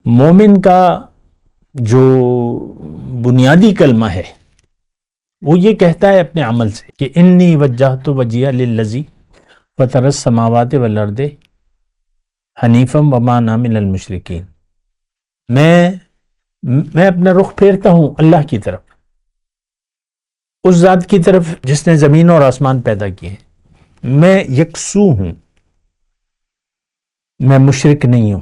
مومن کا جو بنیادی کلمہ ہے وہ یہ کہتا ہے اپنے عمل سے کہ انی وجہت وجہی للذی فطر السماوات والارض حنیفا وما انا من المشرکین، میں اپنا رخ پھیرتا ہوں اللہ کی طرف، اس ذات کی طرف جس نے زمین اور آسمان پیدا کیے ہیں، میں یکسو ہوں، میں مشرک نہیں ہوں۔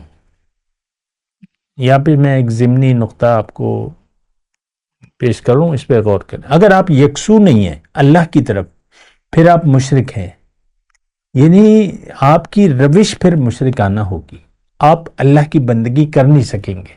یہاں پہ میں ایک ضمنی نقطہ آپ کو پیش کروں، اس پہ غور کریں۔ اگر آپ یکسو نہیں ہیں اللہ کی طرف، پھر آپ مشرک ہیں، یعنی آپ کی روش پھر مشرکانہ ہوگی، آپ اللہ کی بندگی کر نہیں سکیں گے۔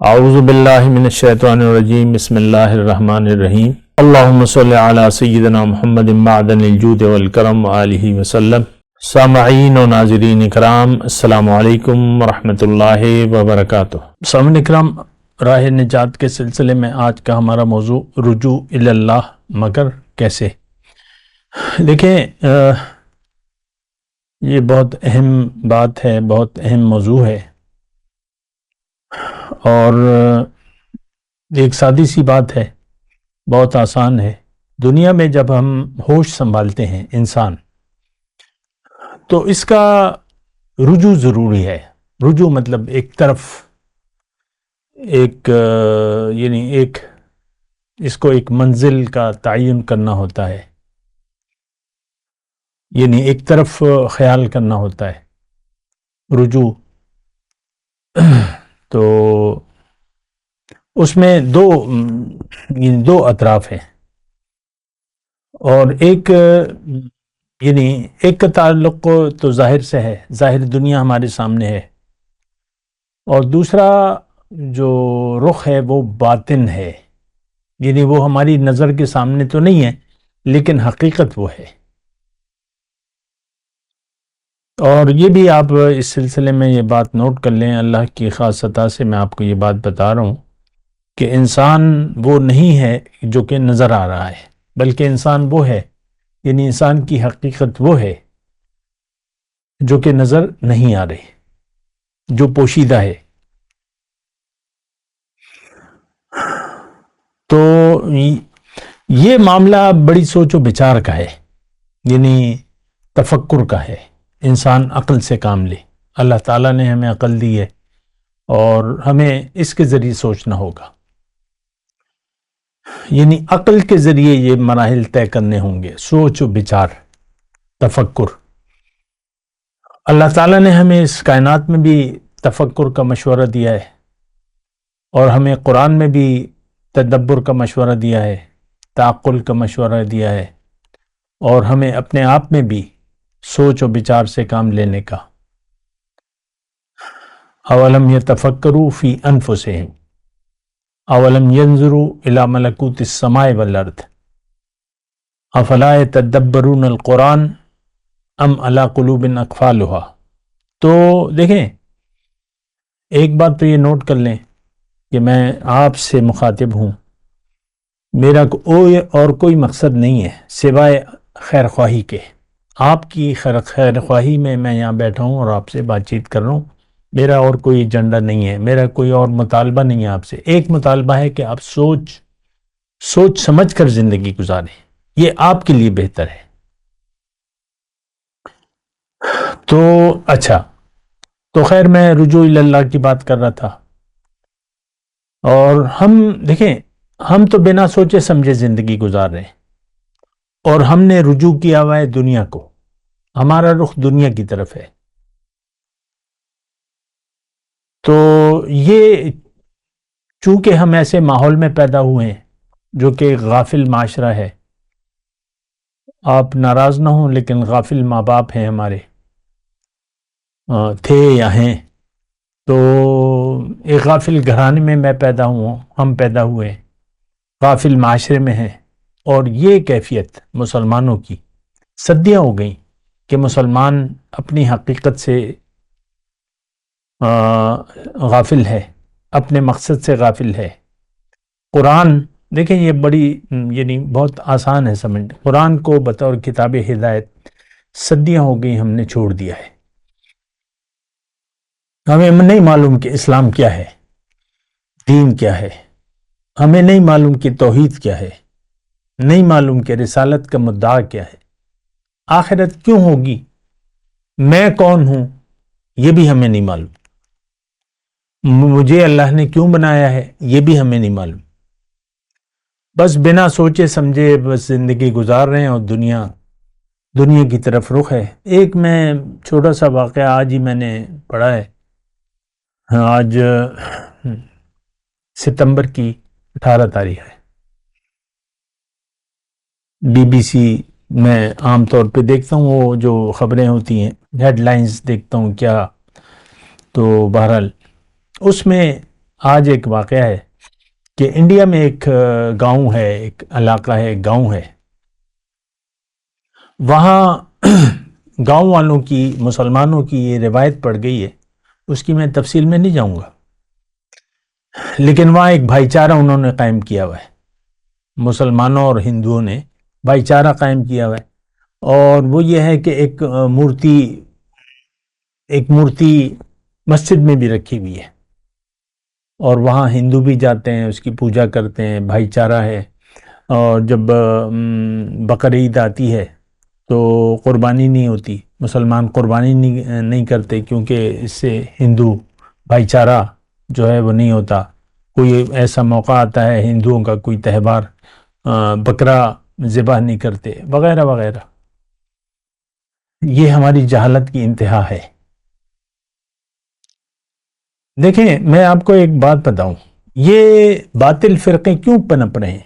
اعوذ باللہ من الشیطان الرجیم، بسم اللہ الرحمن الرحیم، اللہم صلی علی سیدنا محمد معدن الجود والکرم وآلہ وسلم۔ سامعین و ناظرین اکرام، السلام علیکم ورحمۃ اللہ وبرکاتہ۔ سامعین اکرام، راہ نجات کے سلسلے میں آج کا ہمارا موضوع رجوع الی اللہ، مگر کیسے؟ دیکھیں، یہ بہت اہم بات ہے، بہت اہم موضوع ہے، اور ایک سادی سی بات ہے، بہت آسان ہے۔ دنیا میں جب ہم ہوش سنبھالتے ہیں انسان، تو اس کا رجوع ضروری ہے۔ رجوع مطلب ایک طرف، اس کو ایک منزل کا تعین کرنا ہوتا ہے، یعنی ایک طرف خیال کرنا ہوتا ہے رجوع۔ تو اس میں دو اطراف ہیں، اور ایک کا تعلق تو ظاہر سے ہے، ظاہر دنیا ہمارے سامنے ہے، اور دوسرا جو رخ ہے وہ باطن ہے، یعنی وہ ہماری نظر کے سامنے تو نہیں ہے لیکن حقیقت وہ ہے۔ اور یہ بھی آپ اس سلسلے میں یہ بات نوٹ کر لیں، اللہ کی خاص عطا سے میں آپ کو یہ بات بتا رہا ہوں کہ انسان وہ نہیں ہے جو کہ نظر آ رہا ہے، بلکہ انسان وہ ہے، یعنی انسان کی حقیقت وہ ہے جو کہ نظر نہیں آ رہی، جو پوشیدہ ہے۔ تو یہ معاملہ بڑی سوچ و بچار کا ہے، یعنی تفکر کا ہے، انسان عقل سے کام لے۔ اللہ تعالیٰ نے ہمیں عقل دی ہے اور ہمیں اس کے ذریعے سوچنا ہوگا، یعنی عقل کے ذریعے یہ مراحل طے کرنے ہوں گے، سوچ و بچار، تفکر۔ اللہ تعالیٰ نے ہمیں اس کائنات میں بھی تفکر کا مشورہ دیا ہے، اور ہمیں قرآن میں بھی تدبر کا مشورہ دیا ہے، تعقل کا مشورہ دیا ہے، اور ہمیں اپنے آپ میں بھی سوچ و بچار سے کام لینے کا۔ اولم یتفکروا فی انفسہم اولم ینظروا الی ملکوت السماء والارض افلا یتدبرون القرآن ام علی قلوب اقفالھا۔ تو دیکھیں، ایک بات تو یہ نوٹ کر لیں کہ میں آپ سے مخاطب ہوں، میرا اور کوئی مقصد نہیں ہے سوائے خیر خواہی کے۔ آپ کی خیر خواہی میں یہاں بیٹھا ہوں اور آپ سے بات چیت کر رہا ہوں، میرا اور کوئی ایجنڈا نہیں ہے، میرا کوئی اور مطالبہ نہیں ہے آپ سے۔ ایک مطالبہ ہے کہ آپ سوچ سمجھ کر زندگی گزاریں، یہ آپ کے لیے بہتر ہے۔ تو اچھا، تو خیر، میں رجوع الی اللہ کی بات کر رہا تھا، اور دیکھیں، ہم تو بنا سوچے سمجھے زندگی گزار رہے ہیں، اور ہم نے رجوع کیا ہوا ہے دنیا کو، ہمارا رخ دنیا کی طرف ہے۔ تو یہ چونکہ ہم ایسے ماحول میں پیدا ہوئے ہیں جو کہ غافل معاشرہ ہے، آپ ناراض نہ ہوں لیکن غافل ماں باپ ہیں ہمارے، تھے یا ہیں، تو ایک غافل گھرانے میں ہم پیدا ہوئے، غافل معاشرے میں ہیں، اور یہ کیفیت مسلمانوں کی صدیاں ہو گئیں کہ مسلمان اپنی حقیقت سے غافل ہے، اپنے مقصد سے غافل ہے۔ قرآن دیکھیں یہ بڑی یعنی بہت آسان ہے سمجھ. قرآن کو بطور کتاب ہدایت صدیاں ہو گئی ہم نے چھوڑ دیا ہے. ہمیں نہیں معلوم کہ اسلام کیا ہے، دین کیا ہے. ہمیں نہیں معلوم کہ توحید کیا ہے، نہیں معلوم کہ رسالت کا مدعا کیا ہے، آخرت کیوں ہوگی، میں کون ہوں یہ بھی ہمیں نہیں معلوم، مجھے اللہ نے کیوں بنایا ہے یہ بھی ہمیں نہیں معلوم. بس بنا سوچے سمجھے بس زندگی گزار رہے ہیں اور دنیا کی طرف رخ ہے. ایک میں چھوٹا سا واقعہ آج ہی میں نے پڑھا ہے. آج ستمبر کی 18 تاریخ ہے. بی بی سی میں عام طور پہ دیکھتا ہوں وہ جو خبریں ہوتی ہیں ہیڈ لائنز دیکھتا ہوں کیا. تو بہرحال اس میں آج ایک واقعہ ہے کہ انڈیا میں ایک گاؤں ہے، ایک علاقہ ہے، ایک گاؤں ہے. وہاں گاؤں والوں کی، مسلمانوں کی یہ روایت پڑ گئی ہے، اس کی میں تفصیل میں نہیں جاؤں گا، لیکن وہاں ایک بھائی چارہ انہوں نے قائم کیا ہوا ہے. مسلمانوں اور ہندوؤں نے بھائی چارہ قائم کیا ہوا ہے. اور وہ یہ ہے کہ ایک مورتی مسجد میں بھی رکھی ہوئی ہے، اور وہاں ہندو بھی جاتے ہیں، اس کی پوجا کرتے ہیں، بھائی چارہ ہے. اور جب بقر عید آتی ہے تو قربانی نہیں ہوتی، مسلمان قربانی نہیں کرتے، کیونکہ اس سے ہندو بھائی چارہ جو ہے وہ نہیں ہوتا. کوئی ایسا موقع آتا ہے ہندوؤں کا کوئی تہوار، بکرا ذبح نہیں کرتے وغیرہ وغیرہ. یہ ہماری جہالت کی انتہا ہے. دیکھیں میں آپ کو ایک بات بتاؤں، یہ باطل فرقے کیوں پنپ رہے ہیں؟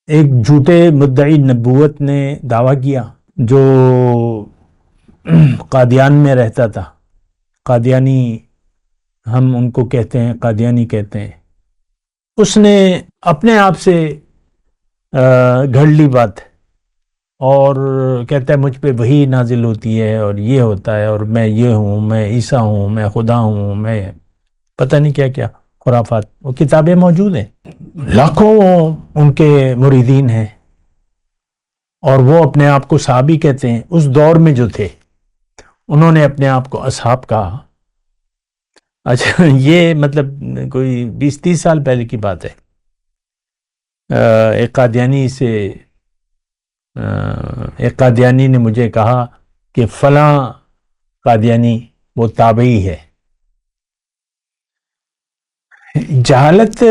ایک جھوٹے مدعی نبوت نے دعویٰ کیا جو قادیان میں رہتا تھا. قادیانی ہم ان کو کہتے ہیں، قادیانی کہتے ہیں. اس نے اپنے آپ سے گھڑ لی بات اور کہتا ہے مجھ پہ وحی نازل ہوتی ہے اور یہ ہوتا ہے اور میں یہ ہوں، میں عیسیٰ ہوں، میں خدا ہوں، میں پتہ نہیں کیا کیا خرافات. وہ کتابیں موجود ہیں، لاکھوں ان کے مریدین ہیں، اور وہ اپنے آپ کو صحابی کہتے ہیں. اس دور میں جو تھے انہوں نے اپنے آپ کو اصحاب کہا. اچھا یہ مطلب کوئی 20-30 سال پہلے کی بات ہے. ایک قادیانی نے مجھے کہا کہ فلاں قادیانی وہ تابعی ہے. جہالت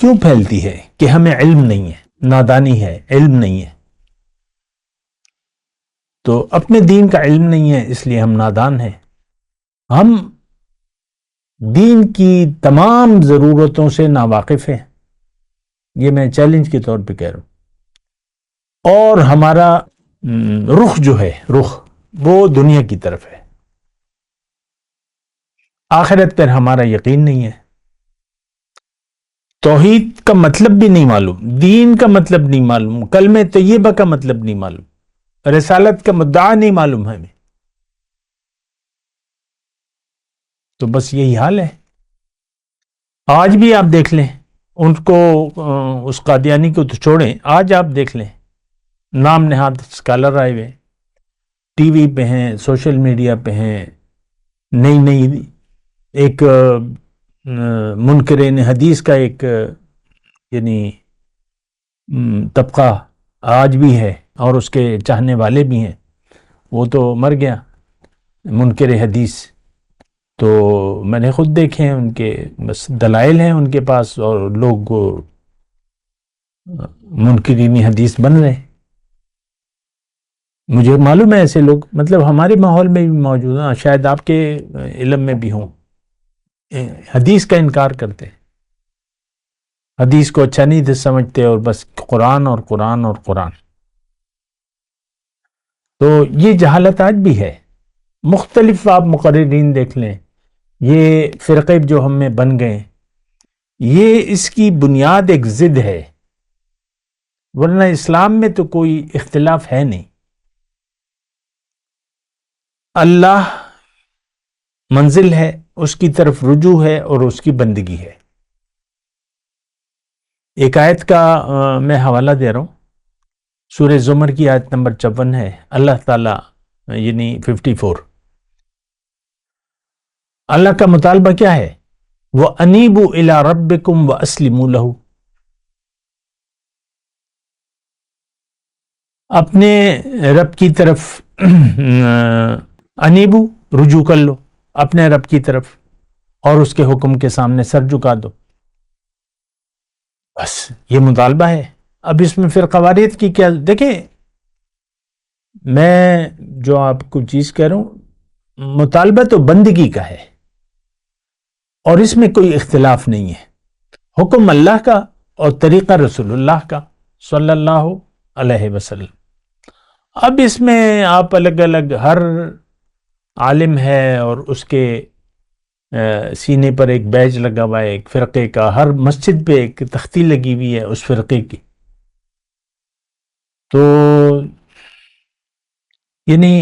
کیوں پھیلتی ہے؟ کہ ہمیں علم نہیں ہے، نادانی ہے، علم نہیں ہے. تو اپنے دین کا علم نہیں ہے اس لیے ہم نادان ہیں. ہم دین کی تمام ضرورتوں سے ناواقف ہیں، یہ میں چیلنج کے طور پہ کہہ رہا ہوں. اور ہمارا رخ جو ہے، رخ وہ دنیا کی طرف ہے. آخرت پر ہمارا یقین نہیں ہے. توحید کا مطلب بھی نہیں معلوم، دین کا مطلب نہیں معلوم، کلمہ طیبہ کا مطلب نہیں معلوم، رسالت کا مدعا نہیں معلوم ہمیں. تو بس یہی حال ہے. آج بھی آپ دیکھ لیں ان کو، اس قادیانی کو تو چھوڑیں، آج آپ دیکھ لیں نام نہاد اسکالر آئے ہوئے، ٹی وی پہ ہیں، سوشل میڈیا پہ ہیں. نئی نئی ایک منکرین حدیث کا ایک یعنی طبقہ آج بھی ہے، اور اس کے چاہنے والے بھی ہیں. وہ تو مر گیا منکر حدیث. تو میں نے خود دیکھے ہیں، ان کے بس دلائل ہیں ان کے پاس، اور لوگ منکرین حدیث بن رہے ہیں. مجھے معلوم ہے ایسے لوگ، مطلب ہمارے ماحول میں بھی موجود ہیں، شاید آپ کے علم میں بھی ہوں. حدیث کا انکار کرتے، حدیث کو اچھا نہیں سمجھتے، اور بس قرآن اور قرآن اور قرآن. تو یہ جہالت آج بھی ہے. مختلف آپ مقررین دیکھ لیں، یہ فرقے جو ہم میں بن گئے، یہ اس کی بنیاد ایک ضد ہے، ورنہ اسلام میں تو کوئی اختلاف ہے نہیں. اللہ منزل ہے، اس کی طرف رجوع ہے، اور اس کی بندگی ہے. ایک آیت کا میں حوالہ دے رہا ہوں، سورہ زمر کی آیت نمبر 54 ہے، اللہ تعالیٰ یعنی 54، اللہ کا مطالبہ کیا ہے؟ وَأَنِيبُوا إِلَىٰ رَبِّكُمْ وَأَسْلِمُوا لَهُ، اپنے رب کی طرف انیبو، رجوع کر لو اپنے رب کی طرف اور اس کے حکم کے سامنے سر جھکا دو، بس یہ مطالبہ ہے۔ اب اس میں پھر قواعد کی کیا؟ دیکھیں میں جو آپ کو چیز کہہ رہا ہوں، مطالبہ تو بندگی کا ہے اور اس میں کوئی اختلاف نہیں ہے، حکم اللہ کا اور طریقہ رسول اللہ کا صلی اللہ علیہ وسلم۔ اب اس میں آپ الگ الگ، ہر عالم ہے اور اس کے سینے پر ایک بیج لگا ہوا ہے ایک فرقے کا، ہر مسجد پہ ایک تختی لگی ہوئی ہے اس فرقے کی، تو یعنی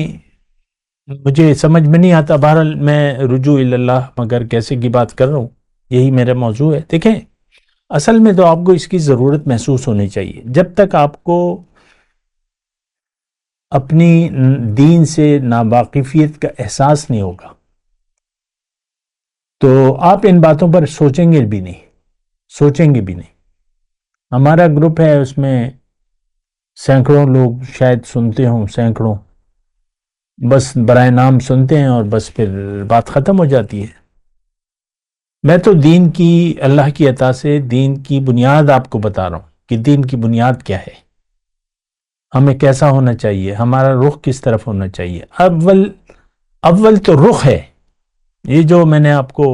مجھے سمجھ میں نہیں آتا۔ بہرحال میں رجوع اللہ مگر کیسے کی بات کر رہا ہوں، یہی میرا موضوع ہے۔ دیکھیں اصل میں تو آپ کو اس کی ضرورت محسوس ہونی چاہیے۔ جب تک آپ کو اپنی دین سے ناواقفیت کا احساس نہیں ہوگا تو آپ ان باتوں پر سوچیں گے بھی نہیں۔ ہمارا گروپ ہے، اس میں سینکڑوں لوگ شاید سنتے ہوں، سینکڑوں بس برائے نام سنتے ہیں اور بس پھر بات ختم ہو جاتی ہے۔ میں تو دین کی، اللہ کی عطا سے دین کی بنیاد آپ کو بتا رہا ہوں کہ دین کی بنیاد کیا ہے، ہمیں کیسا ہونا چاہیے، ہمارا رخ کس طرف ہونا چاہیے۔ اول تو رخ ہے، یہ جو میں نے آپ کو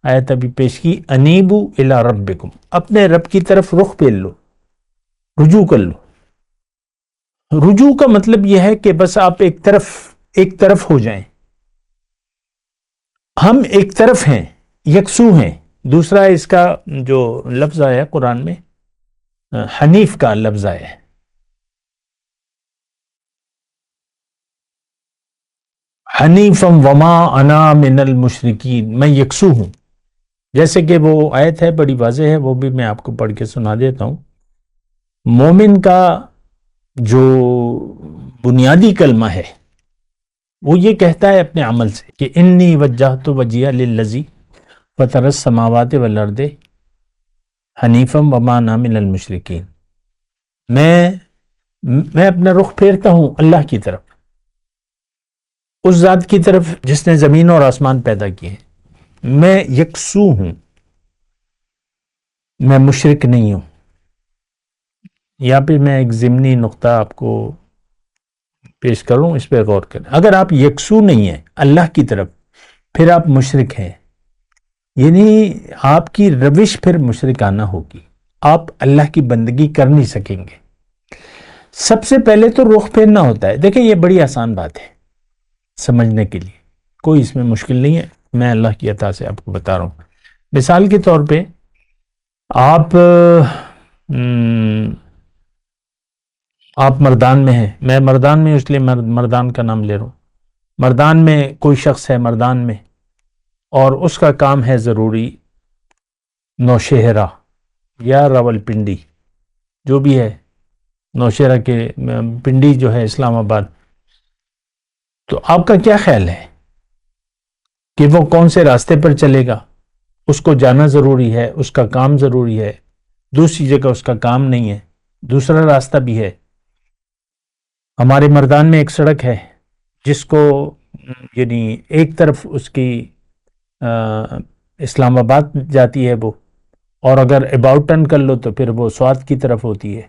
آیت ابھی پیش کی، انیبو الی ربکم، اپنے رب کی طرف رخ پھیر لو، رجوع کر لو۔ رجوع کا مطلب یہ ہے کہ بس آپ ایک طرف ہو جائیں، ہم ایک طرف ہیں، یکسو ہیں۔ دوسرا اس کا جو لفظ آیا قرآن میں، حنیف کا لفظ آیا ہے، حنیفم وما انا من المشرکین، میں یکسو ہوں۔ جیسے کہ وہ آیت ہے بڑی واضح ہے، وہ بھی میں آپ کو پڑھ کے سنا دیتا ہوں۔ مومن کا جو بنیادی کلمہ ہے وہ یہ کہتا ہے اپنے عمل سے کہ انی وجہت وجہی للذی فطر السماوات والارض حنیفا وما انا من المشرکین، میں اپنا رخ پھیرتا ہوں اللہ کی طرف، اس ذات کی طرف جس نے زمین اور آسمان پیدا کیے ہیں۔ میں یکسو ہوں، میں مشرک نہیں ہوں۔ یہاں پہ میں ایک ضمنی نقطہ آپ کو پیش کروں، اس پہ غور کریں۔ اگر آپ یکسو نہیں ہیں اللہ کی طرف، پھر آپ مشرک ہیں، یعنی آپ کی روش پھر مشرکانہ ہوگی، آپ اللہ کی بندگی کر نہیں سکیں گے۔ سب سے پہلے تو رخ پھیرنا ہوتا ہے۔ دیکھیں یہ بڑی آسان بات ہے سمجھنے کے لیے، کوئی اس میں مشکل نہیں ہے، میں اللہ کی عطا سے آپ کو بتا رہا ہوں۔ مثال کے طور پہ آپ مردان میں ہیں، میں مردان میں اس لیے مردان کا نام لے رہا ہوں۔ مردان میں کوئی شخص ہے، مردان میں، اور اس کا کام ہے ضروری نوشہرہ یا راولپنڈی، جو بھی ہے، نوشہرہ کے پنڈی جو ہے اسلام آباد، تو آپ کا کیا خیال ہے کہ وہ کون سے راستے پر چلے گا؟ اس کو جانا ضروری ہے، اس کا کام ضروری ہے، دوسری جگہ اس کا کام نہیں ہے، دوسرا راستہ بھی ہے۔ ہمارے مردان میں ایک سڑک ہے جس کو یعنی ایک طرف اس کی اسلام آباد جاتی ہے وہ، اور اگر اباؤٹ ٹرن کر لو تو پھر وہ سوات کی طرف ہوتی ہے،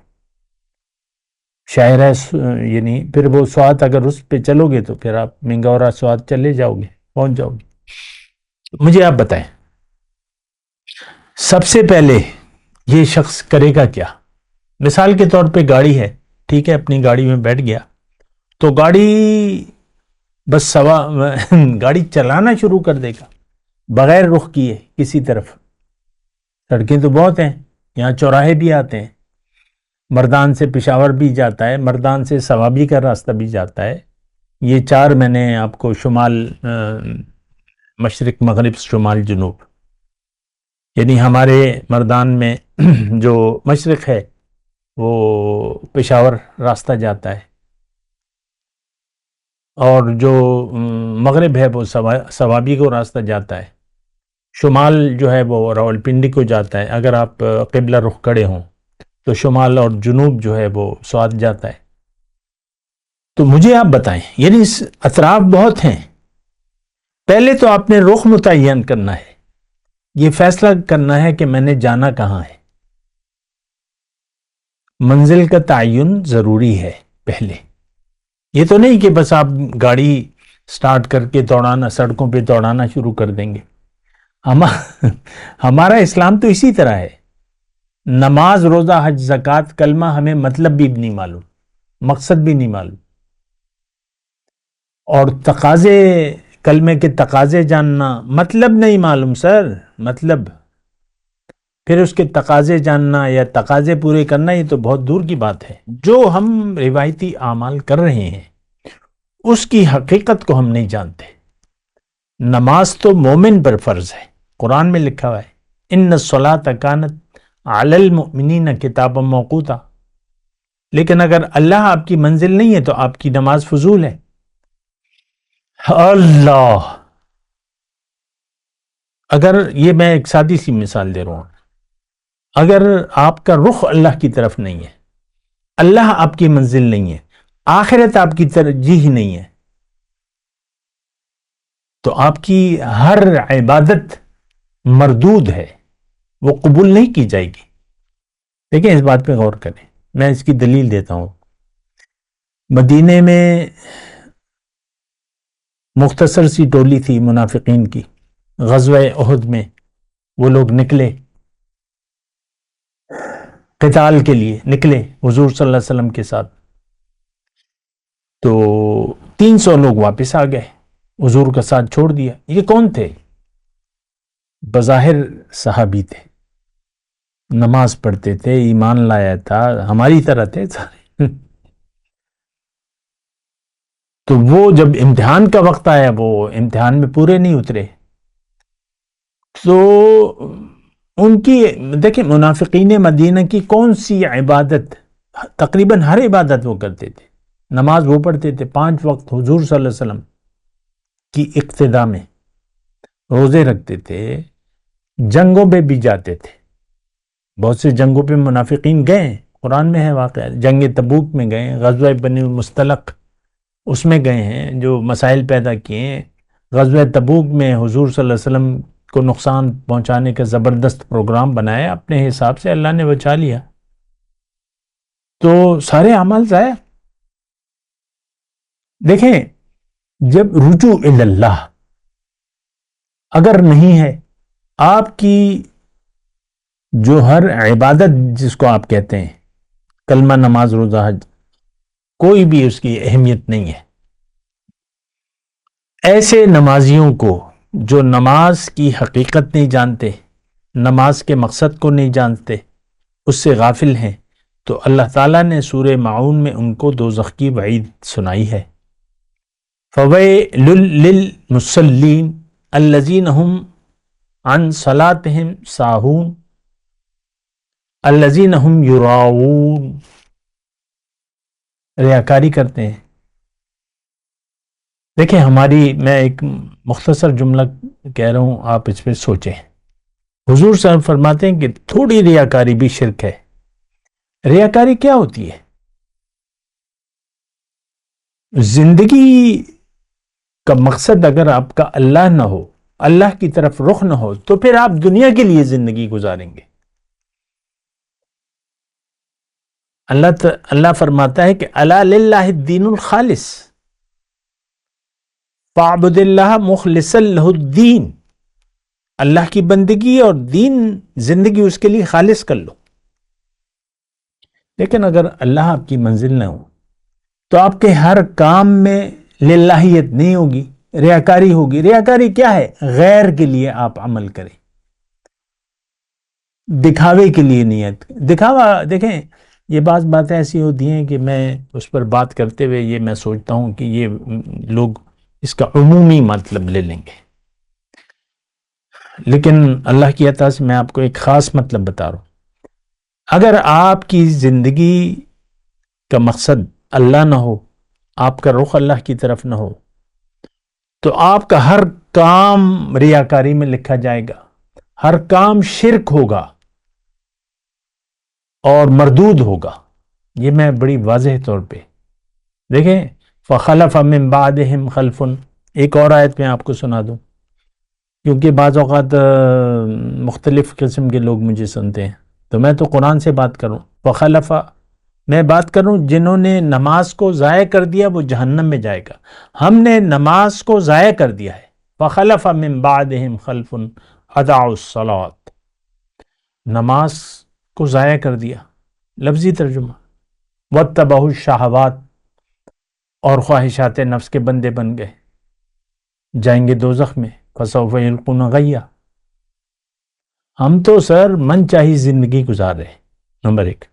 شاہراہ، یعنی پھر وہ سوات اگر اس پہ چلو گے تو پھر آپ منگورا سوات چلے جاؤ گے، پہنچ جاؤ گے۔ مجھے آپ بتائیں سب سے پہلے یہ شخص کرے گا کیا؟ مثال کے طور پہ گاڑی ہے، ٹھیک ہے، اپنی گاڑی میں بیٹھ گیا تو گاڑی بس گاڑی چلانا شروع کر دے گا بغیر رخ کیے کسی طرف۔ سڑکیں تو بہت ہیں، یہاں چوراہے بھی آتے ہیں، مردان سے پشاور بھی جاتا ہے، مردان سے سوابی کا راستہ بھی جاتا ہے۔ یہ چار میں نے آپ کو شمال، مشرق، مغرب، شمال، جنوب، یعنی ہمارے مردان میں جو مشرق ہے وہ پشاور راستہ جاتا ہے، اور جو مغرب ہے وہ سوابی کو راستہ جاتا ہے، شمال جو ہے وہ راولپنڈی کو جاتا ہے، اگر آپ قبلہ رخ کھڑے ہوں تو شمال اور جنوب جو ہے وہ سوات جاتا ہے۔ تو مجھے آپ بتائیں، یعنی اطراف بہت ہیں، پہلے تو آپ نے رخ متعین کرنا ہے، یہ فیصلہ کرنا ہے کہ میں نے جانا کہاں ہے، منزل کا تعین ضروری ہے پہلے۔ یہ تو نہیں کہ بس آپ گاڑی سٹارٹ کر کے دوڑانا، سڑکوں پہ دوڑانا شروع کر دیں گے۔ ہمارا اسلام تو اسی طرح ہے، نماز، روزہ، حج، زکوٰۃ، کلمہ ہمیں مطلب بھی نہیں معلوم، مقصد بھی نہیں معلوم، اور تقاضے، کلمے کے تقاضے جاننا، مطلب نہیں معلوم سر، مطلب پھر اس کے تقاضے جاننا یا تقاضے پورے کرنا، یہ تو بہت دور کی بات ہے۔ جو ہم روایتی اعمال کر رہے ہیں اس کی حقیقت کو ہم نہیں جانتے۔ نماز تو مومن پر فرض ہے، قرآن میں لکھا ہوا ہے ان الصلاۃ کانت علی المؤمنین کتابا موقوتا، لیکن اگر اللہ آپ کی منزل نہیں ہے تو آپ کی نماز فضول ہے۔ اللہ، اگر یہ میں ایک سادی سی مثال دے رہا ہوں، اگر آپ کا رخ اللہ کی طرف نہیں ہے، اللہ آپ کی منزل نہیں ہے، آخرت آپ کی ترجیح نہیں ہے، تو آپ کی ہر عبادت مردود ہے، وہ قبول نہیں کی جائے گی۔ دیکھیں، اس بات پہ غور کریں، میں اس کی دلیل دیتا ہوں۔ مدینے میں مختصر سی ٹولی تھی منافقین کی، غزوہ احد میں وہ لوگ نکلے، قتال کے لیے نکلے حضور صلی اللہ علیہ وسلم کے ساتھ، تو 300 لوگ واپس آ گئے، حضور کا ساتھ چھوڑ دیا۔ یہ کون تھے؟ بظاہر صحابی تھے، نماز پڑھتے تھے، ایمان لایا تھا، ہماری طرح تھے سارے۔ تو وہ جب امتحان کا وقت آیا، وہ امتحان میں پورے نہیں اترے، تو ان کی، دیکھیں، منافقین مدینہ کی کون سی عبادت، تقریباً ہر عبادت وہ کرتے تھے، نماز وہ پڑھتے تھے 5 وقت حضور صلی اللہ علیہ وسلم کی اقتداء میں، روزے رکھتے تھے، جنگوں پہ بھی جاتے تھے، بہت سے جنگوں پہ منافقین گئے، قرآن میں ہے واقعہ، جنگ تبوک میں گئے، غزوہ بنی المصطلق اس میں گئے ہیں، جو مسائل پیدا کیے ہیں۔ غزوہ تبوک میں حضور صلی اللہ علیہ وسلم کو نقصان پہنچانے کا زبردست پروگرام بنایا، اپنے حساب سے اللہ نے بچا لیا، تو سارے اعمال ضائع۔ دیکھیں، جب رجوع اللہ اگر نہیں ہے، آپ کی جو ہر عبادت جس کو آپ کہتے ہیں، کلمہ، نماز، روزہ، حج، کوئی بھی اس کی اہمیت نہیں ہے۔ ایسے نمازیوں کو جو نماز کی حقیقت نہیں جانتے، نماز کے مقصد کو نہیں جانتے، اس سے غافل ہیں، تو اللہ تعالیٰ نے سورہ معون میں ان کو دوزخ کی وعید سنائی ہے۔ فَوَيْلٌ لِّلْمُصَلِّينَ الَّذِينَ هُمْ عَنْ صَلَاتِهِمْ سَاهُونَ الَّذِينَ هُمْ يُرَاءُونَ، ریاکاری کرتے ہیں۔ دیکھیں، ہماری، میں ایک مختصر جملہ کہہ رہا ہوں، آپ اس پہ سوچیں۔ حضور صاحب فرماتے ہیں کہ تھوڑی ریاکاری بھی شرک ہے۔ ریاکاری کیا ہوتی ہے؟ زندگی کا مقصد اگر آپ کا اللہ نہ ہو، اللہ کی طرف رخ نہ ہو، تو پھر آپ دنیا کے لیے زندگی گزاریں گے۔ اللہ فرماتا ہے کہ الا للہ الدین الخالص فاعبد اللہ مخلصا لہ الدین، اللہ کی بندگی اور دین، زندگی اس کے لیے خالص کر لو۔ لیکن اگر اللہ آپ کی منزل نہ ہو تو آپ کے ہر کام میں للہیت نہیں ہوگی، ریاکاری ہوگی۔ ریاکاری کیا ہے؟ غیر کے لیے آپ عمل کریں، دکھاوے کے لیے نیت، دکھاوا۔ دیکھیں، یہ بعض باتیں ایسی ہوتی ہیں کہ میں اس پر بات کرتے ہوئے یہ میں سوچتا ہوں کہ یہ لوگ اس کا عمومی مطلب لے لیں گے، لیکن اللہ کی عطا سے میں آپ کو ایک خاص مطلب بتا رہا ہوں۔ اگر آپ کی زندگی کا مقصد اللہ نہ ہو، آپ کا رخ اللہ کی طرف نہ ہو، تو آپ کا ہر کام ریاکاری میں لکھا جائے گا، ہر کام شرک ہوگا اور مردود ہوگا۔ یہ میں بڑی واضح طور پہ دیکھیں، فخلف من بعدہم خلف، ایک اور آیت میں آپ کو سنا دوں، کیونکہ بعض اوقات مختلف قسم کے لوگ مجھے سنتے ہیں، تو میں تو قرآن سے بات کروں۔ فخلف، میں بات کروں جنہوں نے نماز کو ضائع کر دیا وہ جہنم میں جائے گا۔ ہم نے نماز کو ضائع کر دیا ہے۔ فخلف من بعدہم خلف اضاعوا الصلاۃ، نماز کو ضائع کر دیا، لفظی ترجمہ، واتبعوا الشہوات، اور خواہشات نفس کے بندے بن گئے، جائیں گے دوزخ میں، فسوف یلقون غیا۔ ہم تو سر من چاہی زندگی گزار رہے۔ نمبر ایک،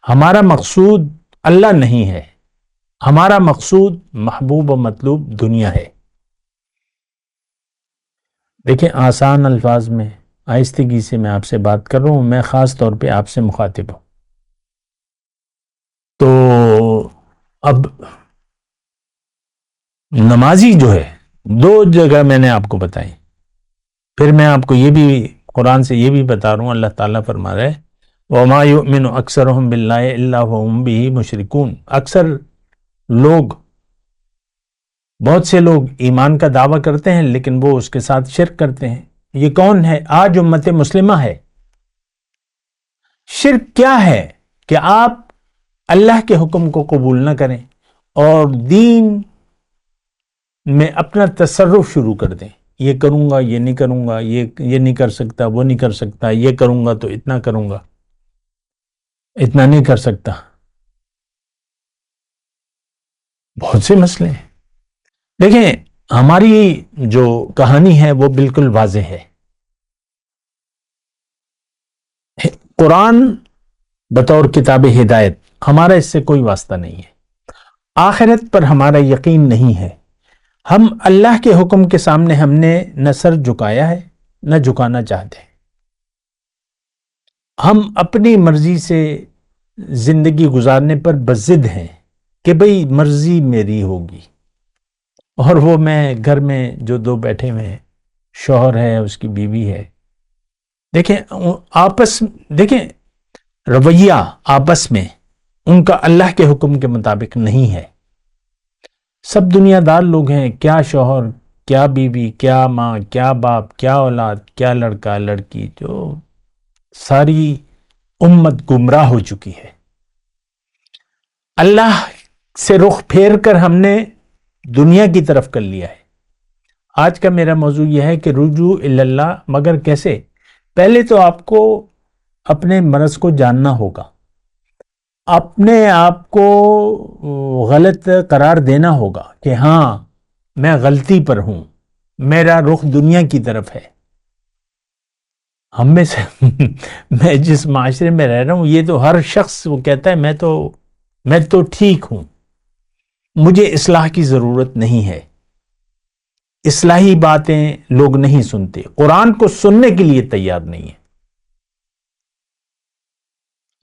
ہمارا مقصود اللہ نہیں ہے، ہمارا مقصود محبوب و مطلوب دنیا ہے۔ دیکھیں، آسان الفاظ میں آہستگی سے میں آپ سے بات کر رہا ہوں، میں خاص طور پہ آپ سے مخاطب ہوں۔ تو اب نمازی جو ہے، دو جگہ میں نے آپ کو بتائی، پھر میں آپ کو یہ بھی قرآن سے یہ بھی بتا رہا ہوں، اللہ تعالیٰ فرما رہا ہے وَمَا يُؤْمِنُ أَكْثَرُهُم بِاللَّهِ إِلَّا وَهُم بِهِ مُشْرِكُونَ۔ اکثر لوگ، بہت سے لوگ ایمان کا دعویٰ کرتے ہیں لیکن وہ اس کے ساتھ شرک کرتے ہیں۔ یہ کون ہے؟ آج امت مسلمہ ہے۔ شرک کیا ہے؟ کہ آپ اللہ کے حکم کو قبول نہ کریں اور دین میں اپنا تصرف شروع کر دیں، یہ کروں گا، یہ نہیں کروں گا، یہ نہیں کر سکتا، وہ نہیں کر سکتا، یہ کروں گا تو اتنا کروں گا، اتنا نہیں کر سکتا۔ بہت سے مسئلے ہیں۔ دیکھیں، ہماری جو کہانی ہے وہ بالکل واضح ہے۔ قرآن بطور کتاب ہدایت، ہمارا اس سے کوئی واسطہ نہیں ہے۔ آخرت پر ہمارا یقین نہیں ہے۔ ہم اللہ کے حکم کے سامنے ہم نے نہ سر جھکایا ہے نہ جھکانا چاہتے۔ ہم اپنی مرضی سے زندگی گزارنے پر بضد ہیں کہ بھئی مرضی میری ہوگی، اور وہ میں گھر میں جو دو بیٹھے ہوئے ہیں، شوہر ہے، اس کی بیوی ہے، دیکھیں دیکھیں رویہ آپس میں ان کا اللہ کے حکم کے مطابق نہیں ہے۔ سب دنیا دار لوگ ہیں، کیا شوہر، کیا بیوی، کیا ماں، کیا باپ، کیا اولاد، کیا لڑکا لڑکی، جو ساری امت گمراہ ہو چکی ہے۔ اللہ سے رخ پھیر کر ہم نے دنیا کی طرف کر لیا ہے۔ آج کا میرا موضوع یہ ہے کہ رجوع اللہ، مگر کیسے؟ پہلے تو آپ کو اپنے مرض کو جاننا ہوگا، اپنے آپ کو غلط قرار دینا ہوگا کہ ہاں میں غلطی پر ہوں، میرا رخ دنیا کی طرف ہے۔ ہم میں سے میں جس معاشرے میں رہ رہا ہوں، یہ تو ہر شخص وہ کہتا ہے میں تو ٹھیک ہوں، مجھے اصلاح کی ضرورت نہیں ہے۔ اصلاحی باتیں لوگ نہیں سنتے، قرآن کو سننے کے لیے تیار نہیں ہیں،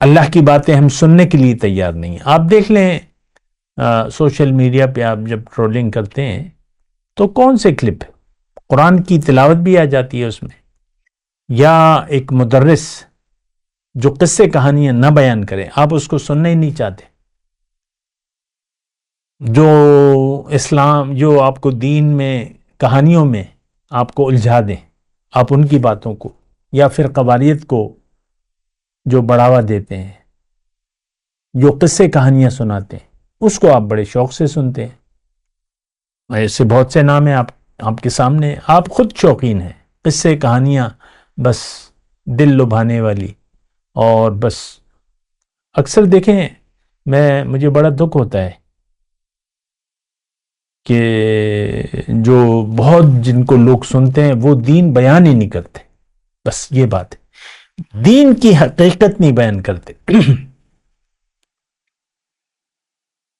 اللہ کی باتیں ہم سننے کے لیے تیار نہیں ہیں۔ آپ دیکھ لیں سوشل میڈیا پہ آپ جب ٹرولنگ کرتے ہیں تو کون سے کلپ، قرآن کی تلاوت بھی آ جاتی ہے اس میں، یا ایک مدرس جو قصے کہانیاں نہ بیان کریں، آپ اس کو سننا ہی نہیں چاہتے۔ جو اسلام، جو آپ کو دین میں کہانیوں میں آپ کو الجھا دیں، آپ ان کی باتوں کو، یا پھر قواریت کو جو بڑھاوا دیتے ہیں، جو قصے کہانیاں سناتے ہیں، اس کو آپ بڑے شوق سے سنتے ہیں۔ ایسے بہت سے نام ہیں آپ کے سامنے، آپ خود شوقین ہیں قصے کہانیاں، بس دل لبھانے والی، اور بس اکثر دیکھیں مجھے بڑا دکھ ہوتا ہے کہ جو بہت جن کو لوگ سنتے ہیں وہ دین بیان ہی نہیں کرتے، بس یہ بات ہے، دین کی حقیقت نہیں بیان کرتے۔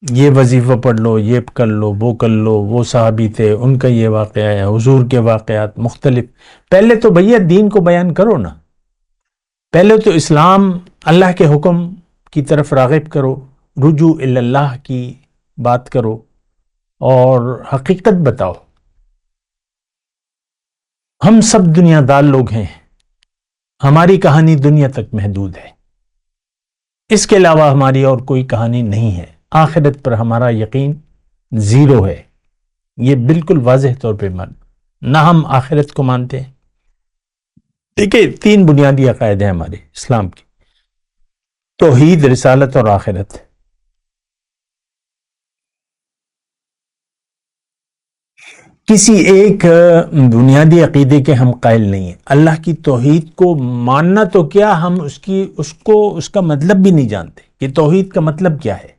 یہ وظیفہ پڑھ لو، یہ کر لو، وہ کر لو، وہ صحابی تھے، ان کا یہ واقعہ ہے، حضور کے واقعات مختلف۔ پہلے تو بھیا دین کو بیان کرو نا۔ پہلے تو اسلام، اللہ کے حکم کی طرف راغب کرو، رجوع الی اللہ کی بات کرو اور حقیقت بتاؤ۔ ہم سب دنیا دار لوگ ہیں، ہماری کہانی دنیا تک محدود ہے، اس کے علاوہ ہماری اور کوئی کہانی نہیں ہے۔ آخرت پر ہمارا یقین زیرو ہے، یہ بالکل واضح طور پہ نہ ہم آخرت کو مانتے ہیں۔ دیکھیں، 3 بنیادی عقائد ہیں ہمارے اسلام کی: توحید، رسالت اور آخرت۔ کسی ایک بنیادی عقیدے کے ہم قائل نہیں ہیں۔ اللہ کی توحید کو ماننا تو کیا، ہم اس کا مطلب بھی نہیں جانتے کہ توحید کا مطلب کیا ہے۔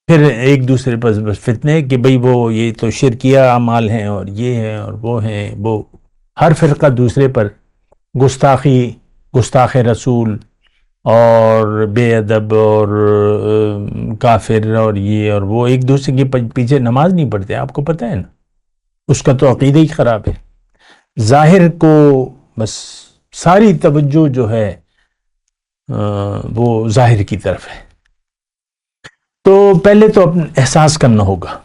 پھر ایک دوسرے پر بس فتنے کہ بھئی وہ یہ تو شرکیہ اعمال ہیں اور یہ ہیں اور وہ ہیں، وہ ہر فرقہ دوسرے پر گستاخ رسول اور بے ادب اور کافر اور یہ اور وہ، ایک دوسرے کے پیچھے نماز نہیں پڑھتے، آپ کو پتہ ہے نا، اس کا تو عقیدہ ہی خراب ہے۔ ظاہر کو بس ساری توجہ جو ہے وہ ظاہر کی طرف ہے۔ تو پہلے تو اپنا احساس کرنا ہوگا۔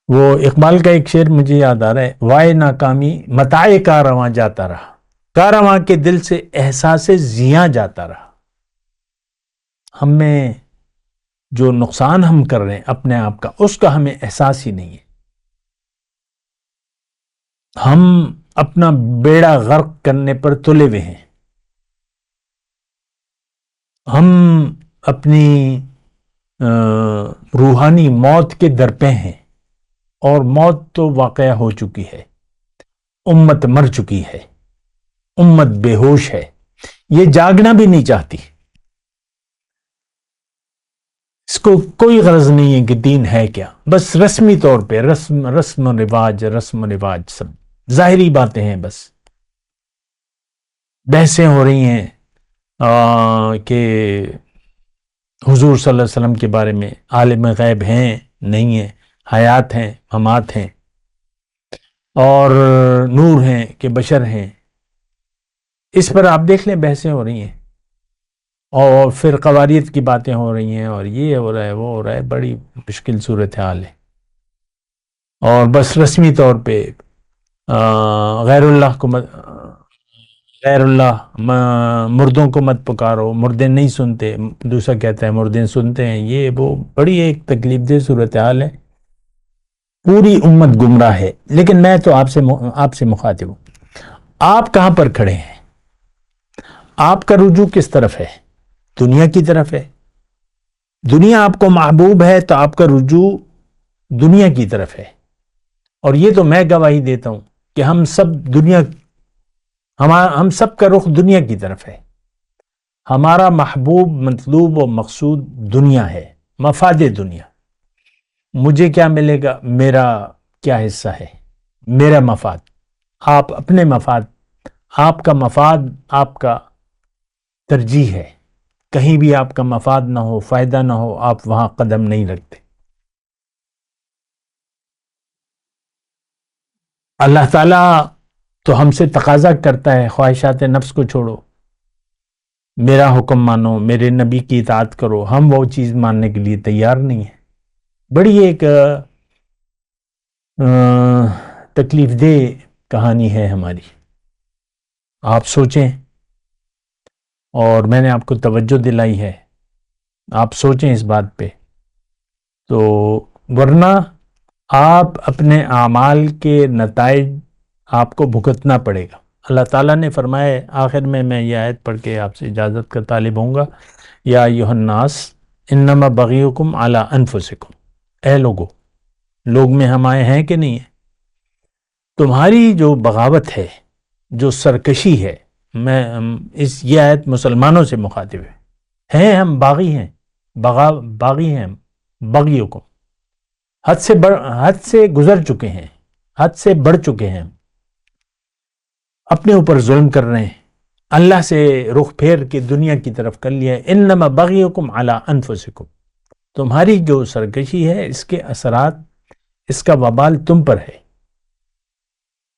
وہ اقبال کا ایک شعر مجھے یاد آ رہا ہے: وائے ناکامی متاع کارواں جاتا رہا، کارواں کے دل سے احساس زیاں جاتا رہا۔ ہم میں جو نقصان ہم کر رہے ہیں اپنے آپ کا، اس کا ہمیں احساس ہی نہیں ہے۔ ہم اپنا بیڑا غرق کرنے پر تلے ہوئے ہیں۔ ہم اپنی روحانی موت کے در پہ ہیں، اور موت تو واقعہ ہو چکی ہے، امت مر چکی ہے، امت بے ہوش ہے، یہ جاگنا بھی نہیں چاہتی۔ اس کو کوئی غرض نہیں ہے کہ دین ہے کیا، بس رسمی طور پہ رسم و رواج سب ظاہری باتیں ہیں۔ بس بحثیں ہو رہی ہیں کہ حضور صلی اللہ علیہ وسلم کے بارے میں عالم غیب ہیں نہیں ہیں، حیات ہیں، ممات ہیں، اور نور ہیں کہ بشر ہیں۔ اس پر آپ دیکھ لیں، بحثیں ہو رہی ہیں، اور پھر قواریت کی باتیں ہو رہی ہیں، اور یہ ہو رہا ہے، وہ ہو رہا ہے، بڑی مشکل صورتحال ہے۔ اور بس رسمی طور پہ غیر اللہ مردوں کو مت پکارو، مردے نہیں سنتے، دوسرا کہتا ہے مردے سنتے ہیں، یہ وہ بڑی ایک تکلیف دہ صورتحال ہے۔ پوری امت گمراہ ہے۔ لیکن میں تو آپ سے مخاطب ہوں، آپ کہاں پر کھڑے ہیں؟ آپ کا رجوع کس طرف ہے؟ دنیا کی طرف ہے؟ دنیا آپ کو محبوب ہے تو آپ کا رجوع دنیا کی طرف ہے، اور یہ تو میں گواہی دیتا ہوں کہ ہم سب کا رخ دنیا کی طرف ہے۔ ہمارا محبوب، مطلوب و مقصود دنیا ہے، مفاد دنیا۔ مجھے کیا ملے گا، میرا کیا حصہ ہے، میرا مفاد۔ آپ اپنے مفاد، آپ کا مفاد آپ کا ترجیح ہے۔ کہیں بھی آپ کا مفاد نہ ہو، فائدہ نہ ہو، آپ وہاں قدم نہیں رکھتے۔ اللہ تعالیٰ تو ہم سے تقاضا کرتا ہے، خواہشات نفس کو چھوڑو، میرا حکم مانو، میرے نبی کی اطاعت کرو۔ ہم وہ چیز ماننے کے لیے تیار نہیں ہیں۔ بڑی ایک تکلیف دہ کہانی ہے ہماری۔ آپ سوچیں، اور میں نے آپ کو توجہ دلائی ہے، آپ سوچیں اس بات پہ، تو ورنہ آپ اپنے اعمال کے نتائج آپ کو بھگتنا پڑے گا۔ اللہ تعالیٰ نے فرمایا، آخر میں یہ آیت پڑھ کے آپ سے اجازت کا طالب ہوں گا: یا ایھا الناس انما بغیکم علی انفسکم، اے لوگو، لوگ میں ہم آئے ہیں کہ نہیں ہیں؟ تمہاری جو بغاوت ہے، جو سرکشی ہے، یہ آیت مسلمانوں سے مخاطب ہے، ہم باغی ہیں، باغی ہیں، بغیکم، حد سے گزر چکے ہیں، حد سے بڑھ چکے ہیں، اپنے اوپر ظلم کر رہے ہیں، اللہ سے رخ پھیر کے دنیا کی طرف کر لیا ہے۔ انما بغیکم علی انفسکم، تمہاری جو سرکشی ہے، اس کے اثرات، اس کا وبال تم پر ہے۔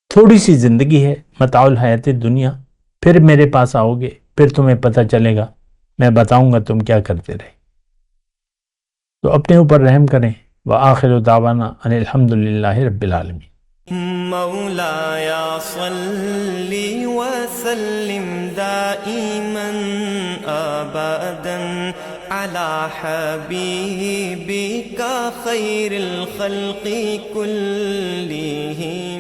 تھوڑی سی زندگی ہے، متاع الحیات دنیا، پھر میرے پاس آؤ گے، پھر تمہیں پتہ چلے گا، میں بتاؤں گا تم کیا کرتے رہے۔ تو اپنے اوپر رحم کریں۔ وآخر دعوانا ان الحمدللہ رب العالمین۔ مولاي صل وسلم دائما ابدا على حبيبك خير الخلق كلهم